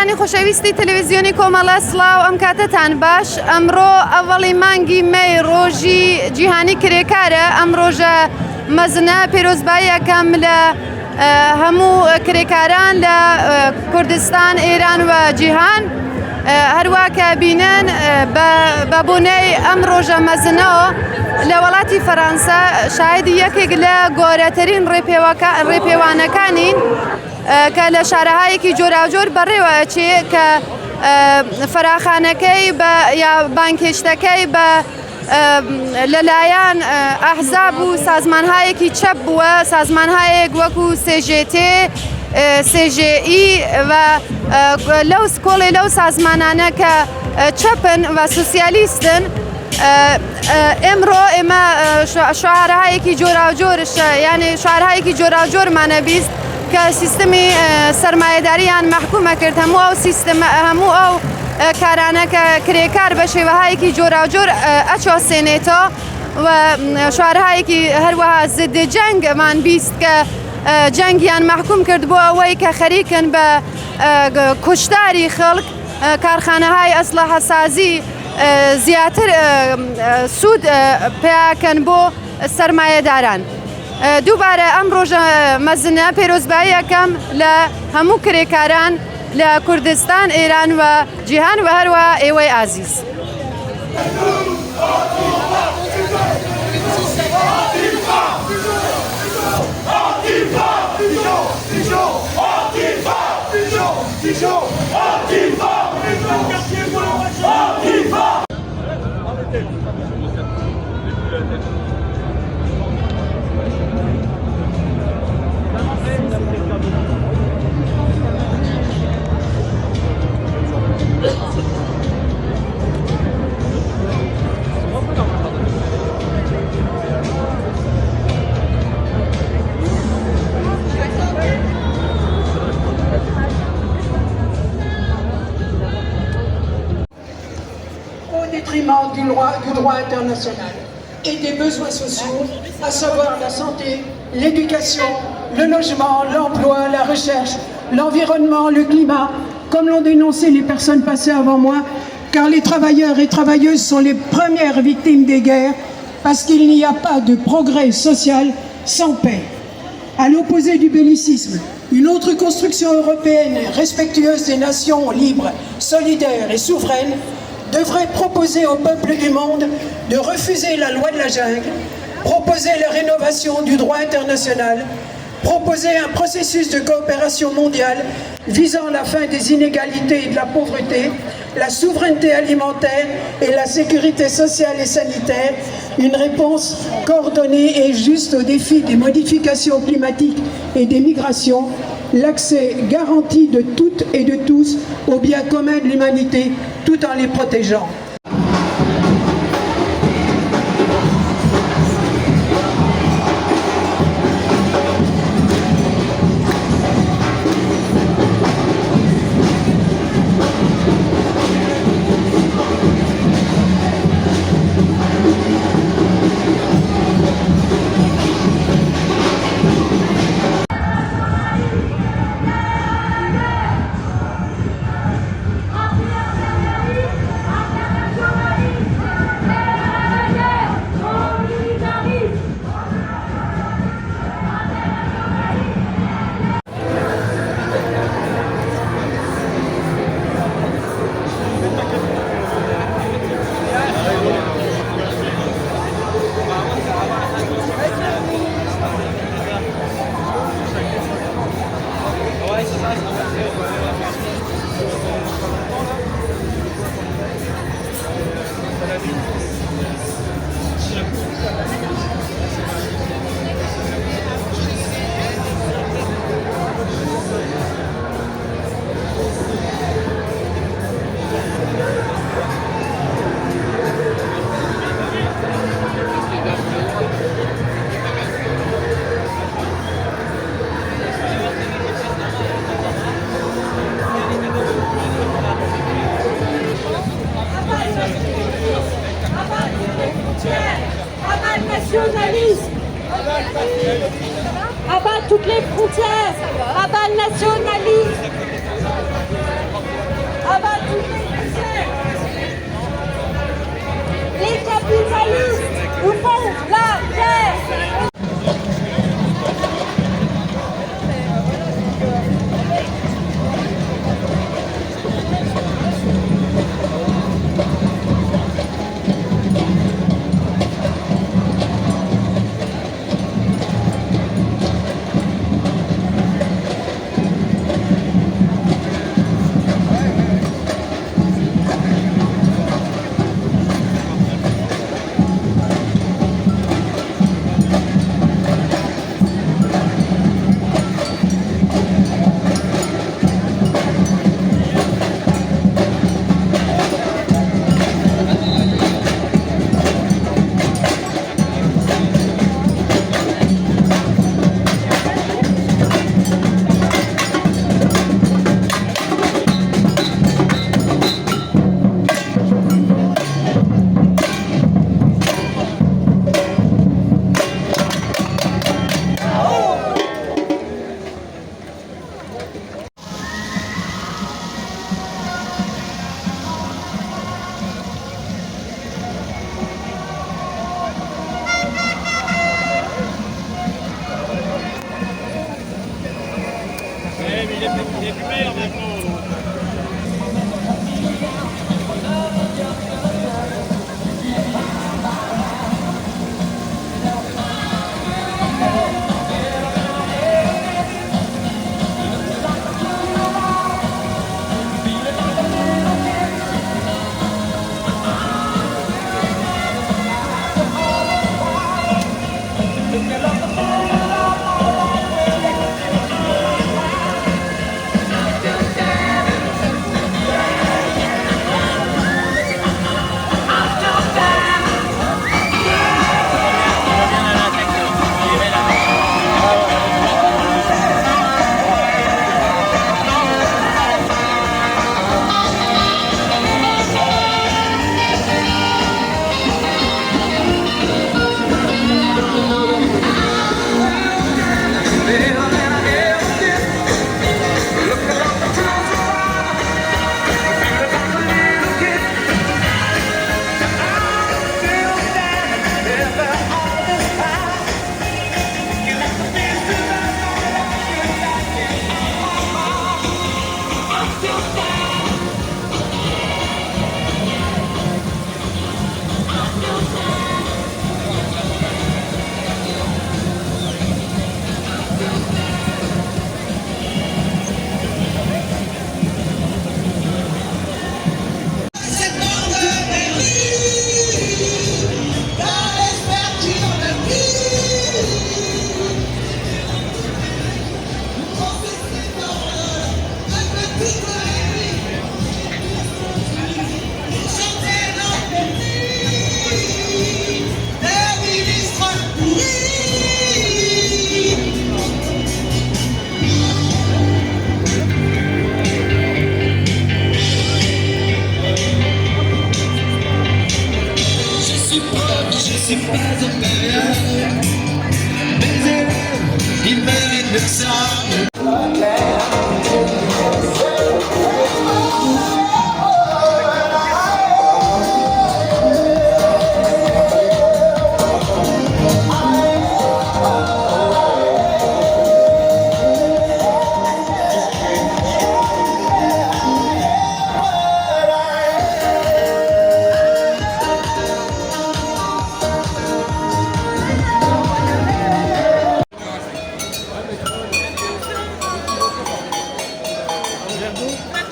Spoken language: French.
بیسەرانی خۆشەویستی تەلەڤیزیۆنی کۆمەڵە سڵاو ئەم کاتتان باش ئەمڕۆ ئەڤەڵی مانگی مەی ڕۆژی جیهانی کرێکارە ئەم ڕۆژە مەزنە پیرۆزباییەکەم لە هەموو کرێکاران لە کوردستان ئێران و جیهان هەروە کە بینن بە بوونەی ئەم ڕۆژە مەزنەوە لە وڵاتی فەرەنسا شاهدی یەکێک لە گۆرەترین ڕێپێوانەکانین کە لە شارەهایەکی جۆراوجۆر بەڕێوەچێ کە فەراخانەکەی یا بانکێشتەکەی بە لەلایەن ئەحزاب و سازمانهایەکی چەپ بووە، سازمانهایەک وەکو CGT، CGI و لەو سکۆڵی لەو سازمانانە کە چەپن و سوسیالیستن. ئێمڕۆ ئێمە شعارهایەکی جۆراوجۆرش یعنی شعارهایەکی جۆراوجۆرمانە بیست کە سیستمی سەرمایەداریان مەحکومە کرد هەموو ئەو کارانە کە کرێکار بە شێوەهایەکی جۆراوجۆر ئەچۆسێنێتەوە و شعارهایەکی هەروەها زد جەنگمان بیست کە جەنگیان مەحکوم کرد بۆ ئەوەی کە خەریکن بە کوشتاری خەڵک، کارخانەهای ئەسلحەسازی زیاتر سوود پێکەن بۆ سەرمایەداران. دووبارە ئەم ڕۆژە مەزنە پیرۆزباییەکەم لە هەموو کرێکاران لە کوردستان، ئێران و جیهان و هەروە ئێوەی ئازیز. Du droit international et des besoins sociaux, à savoir la santé, l'éducation, le logement, l'emploi, la recherche, l'environnement, le climat, comme l'ont dénoncé les personnes passées avant moi, car les travailleurs et travailleuses sont les premières victimes des guerres, parce qu'il n'y a pas de progrès social sans paix. À l'opposé du bellicisme, une autre construction européenne respectueuse des nations libres, solidaires et souveraines devrait proposer au peuple du monde de refuser la loi de la jungle, proposer la rénovation du droit international, proposer un processus de coopération mondiale visant la fin des inégalités et de la pauvreté, la souveraineté alimentaire et la sécurité sociale et sanitaire, une réponse coordonnée et juste aux défis des modifications climatiques et des migrations, l'accès garanti de toutes et de tous aux biens communs de l'humanité tout en les protégeant. nationalisme, abat toutes les frontières, abat le nationalisme. Je suis pas impérial, mes élèves, ils méritent mieux que ça. Verre d'eau.